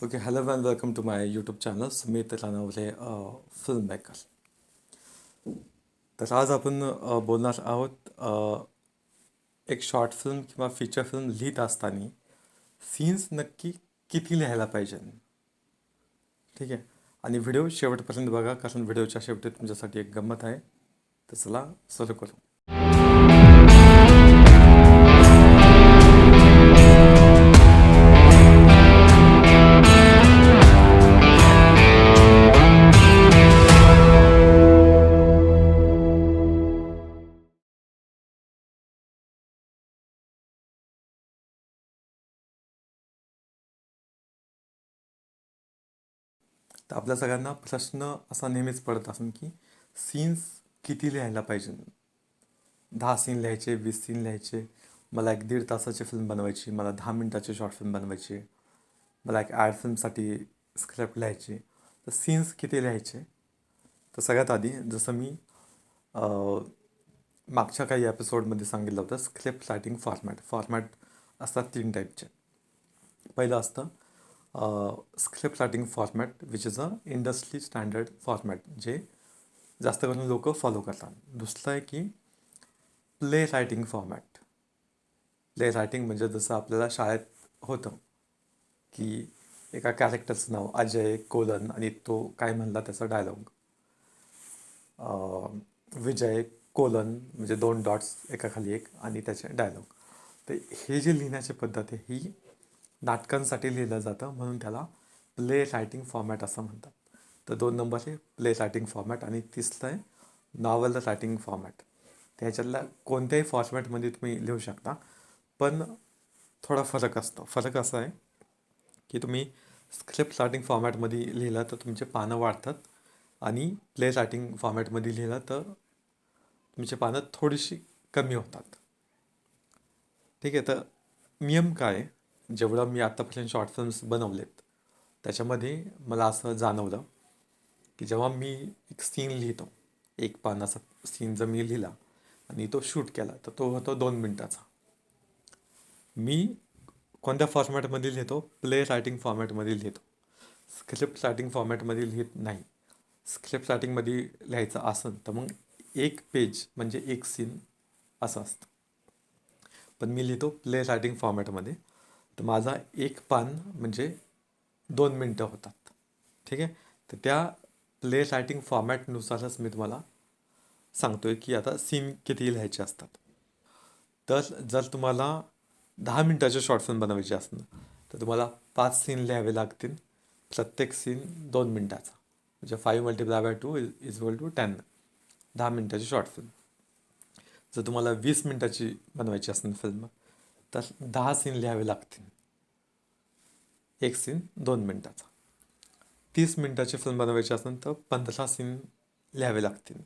Okay, hello and welcome to my YouTube channel Sumit Ranwale film maker. तर आज आपण बोलणार आहोत एक शॉर्ट फिल्म किंवा फीचर फिल्म लिहित असताना सीन्स नक्की किती लिहायला पाहिजे. ठीक आहे. आणि व्हिडिओ शेवटपर्यंत बघा कारण व्हिडिओच्या शेवटी तुमच्यासाठी एक गंमत आहे. तर चला सुरू करू. तर आपल्या सगळ्यांना प्रश्न असा नेहमीच पडत असून की सीन्स किती लिहायला पाहिजे. 10 सीन लिहायचे, 20 सीन लिहायचे, मला एक 1.5 तासाची फिल्म बनवायची, मला 10 मिनिटाची शॉर्ट फिल्म बनवायची, मला एक ॲड फिल्मसाठी स्क्रिप्ट लिहायची. तर सीन्स किती लिहायचे. तर सगळ्यात आधी जसं मी मागच्या काही एपिसोडमध्ये सांगितलं होतं स्क्रिप्ट रायटिंग फॉर्मॅट असतात 3 टाईपचे. पहिलं असतं script writing format which is a industry standard format जे जास्त करून लोक फॉलो करतात. दुसरं आहे की play writing format. Play writing म्हणजे जसं आपल्याला शाळेत होतं की एका कॅरेक्टरचं नाव अजय कोलन आणि तो काय म्हणला त्याचा डायलॉग, विजय कोलन म्हणजे 2 डॉट्स एकाखाली एक आणि त्याचे डायलॉग. तर हे जे लिहिण्याची पद्धत आहे ही नाटकांसाठी लिहिलं जातं म्हणून त्याला प्ले रायटिंग फॉर्मॅट असं म्हणतात. तर 2 नंबर आहे प्ले रायटिंग फॉर्मॅट आणि तिसरं आहे नॉवल रायटिंग फॉर्मॅट. त्याच्यातल्या कोणत्याही फॉर्मॅटमध्ये तुम्ही लिहू शकता पण थोडा फरक असतो. फरक असा आहे की तुम्ही स्क्रिप्ट रायटिंग फॉर्मॅटमध्ये लिहिलं तर तुमचे पानं वाढतात आणि प्ले रायटिंग फॉर्मॅटमध्ये लिहिलं तर तुमचे पानं थोडीशी कमी होतात. ठीक आहे. तर नियम काय आहे, जेवढं मी आत्तापर्यंत शॉर्ट फिल्म्स बनवलेत त्याच्यामध्ये मला असं जाणवलं की जेव्हा मी एक सीन लिहितो, एक पानाचा सीन जर मी लिहिला आणि तो शूट केला तर तो होतो 2 मिनटाचा. मी कोणत्या फॉर्मॅटमध्ये लिहितो, प्ले रायटिंग फॉर्मॅटमध्ये लिहितो, स्क्रिप्ट रायटिंग फॉर्मॅटमध्ये लिहित नाही. स्क्रिप्ट रायटिंगमध्ये लिहायचं असेल तर मग 1 पेज म्हणजे 1 सीन असं असतं. पण मी लिहितो प्ले रायटिंग फॉर्मॅटमध्ये तर माझा एक पान म्हणजे 2 मिनटं होतात. ठीक आहे. तर त्या प्ले रायटिंग फॉर्मॅटनुसारच मी तुम्हाला सांगतोय की आता सीन किती लिहायचे असतात. तर जर तुम्हाला 10 मिनटाचे शॉर्ट फिल्म बनवायची असेल तर तुम्हाला 5 सीन लिहावे लागतील. प्रत्येक सीन 2 मिनटाचा म्हणजे 5 × 2 इज इक्वल टू 10. 10 मिनटाची शॉर्ट फिल्म. जर तुम्हाला 20 मिनटाची बनवायची असेल फिल्म तर 10 सीन लिहावे लागतील. एक सीन 2 मिनटाचा. 30 मिनटाची फिल्म बनवायची असेल तर 15 सीन लिहावे लागतील.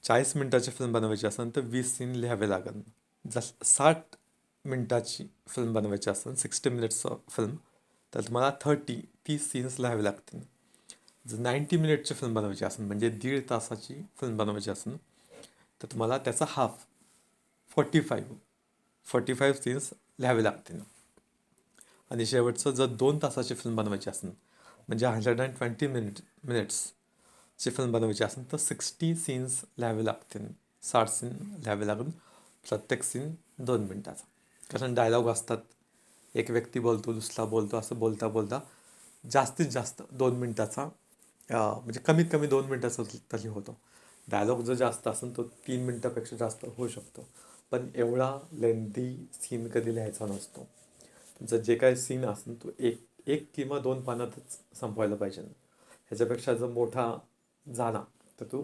40 मिनटाची फिल्म बनवायची असेल तर 20 सीन लिहावे लागेल. जर 60 मिनटाची फिल्म बनवायची असेल 60 मिनिट्स फिल्म तर तुम्हाला 30 सीन्स लिहावे लागतील. जर 90 मिनिटची फिल्म बनवायची असेल म्हणजे 1.5 तासाची फिल्म बनवायची असेल तर तुम्हाला त्याचा हाफ 45 सीन्स लिहावे लागतील. आणि शेवटचं जर 2 तासाची फिल्म बनवायची असेल म्हणजे 120 मिनिट्सची फिल्म बनवायची असेल तर 60 सीन्स लिहावे लागतील. 60 सीन लिहावे लागून प्रत्येक सीन 2 मिनटाचा. कारण डायलॉग असतात, एक व्यक्ती बोलतो दुसरा बोलतो असं बोलता बोलता जास्तीत जास्त 2 मिनटाचा म्हणजे कमीत कमी 2 मिनटाचा तरी होतो. डायलॉग जर जास्त असेल तो 3 मिनटापेक्षा जास्त होऊ शकतो. पण एवढा लेंदी सीन कधी लिहायचा नसतो. तुमचं जे काही सीन असेल तो एक एक किंवा 2 पानातच संपवायला पाहिजे. ह्याच्यापेक्षा जर मोठा झाला तर तो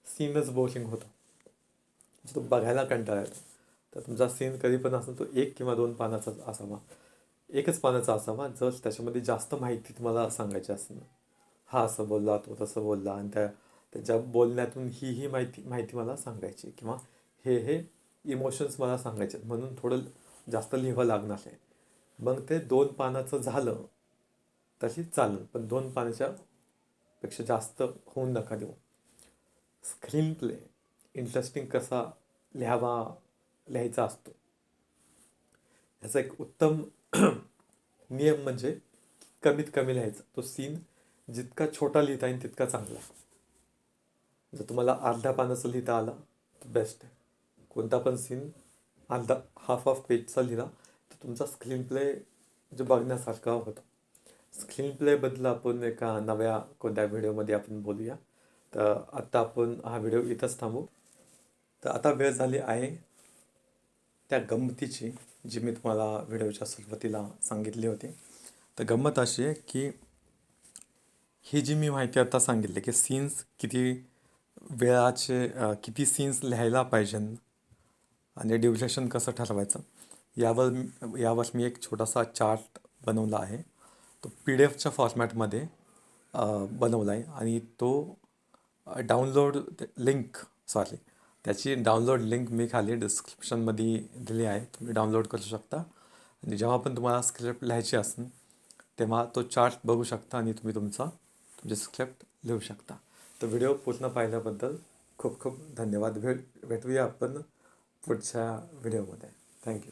सीनच बोरिंग होतो, तो बघायला कंटाळा येतो. तर तुमचा सीन कधी पण असेल तो 1 किंवा 2 पानाचाच असावा. एकच पानाचा असावा जर त्याच्यामध्ये जास्त माहिती तुम्हाला सांगायची असेल. हा असं बोलला, तो तसं बोलला आणि त्याच्या बोलण्यातून ही माहिती मला सांगायची किंवा हे इमोशन्स मला सांगायचे म्हणून थोडं जास्त लिहावं लागणार आहे. मग ते 2 पानाचं झालं तशी चालेल पण 2 पानाच्या पेक्षा जास्त होऊन नका देऊ. स्क्रीन प्ले इंटरेस्टिंग कसा लिहायचा असतो ह्याचा एक उत्तम नियम म्हणजे कमीत कमी लिहायचा. तो सीन जितका छोटा लिहिता येईल तितका चांगला. जर तुम्हाला अर्ध्या पानाचं लिहिता आला तर बेस्ट आहे. कोणता पण सीन अर्धा हाफ ऑफ पेजचा लिहिला तर तुमचा स्क्रीन प्ले जो बघण्यासारखा होता. स्क्रीन प्लेबद्दल आपण एका नव्या कोणत्या व्हिडिओमध्ये आपण बोलूया. तर आत्ता आपण हा व्हिडिओ इथंच थांबू. तर आता वेळ झाली आहे त्या गंमतीची जी मी तुम्हाला व्हिडिओच्या सुरुवातीला सांगितली होती. तर गंमत अशी आहे की ही जी मी माहिती आता सांगितली की सीन्स किती वेळाचे किती सीन्स लिहायला पाहिजे आणि ड्युरेशन कसं ठरवायचं यावर मी एक छोटासा चार्ट बनवला आहे. तो PDF च्या फॉर्मॅटमध्ये बनवला आहे आणि तो डाउनलोड त्याची डाउनलोड लिंक मी खाली डिस्क्रिप्शनमध्ये दिली आहे. तुम्ही डाउनलोड करू शकता आणि जेव्हा पण तुम्हाला स्क्रिप्ट लिहायची असेल तेव्हा तो चार्ट बघू शकता आणि तुम्ही तुमची स्क्रिप्ट लिहू शकता. तर व्हिडिओ पूर्ण पाहिल्याबद्दल खूप खूप धन्यवाद. भेटूया आपण पुढच्या व्हिडिओमध्ये. थँक्यू.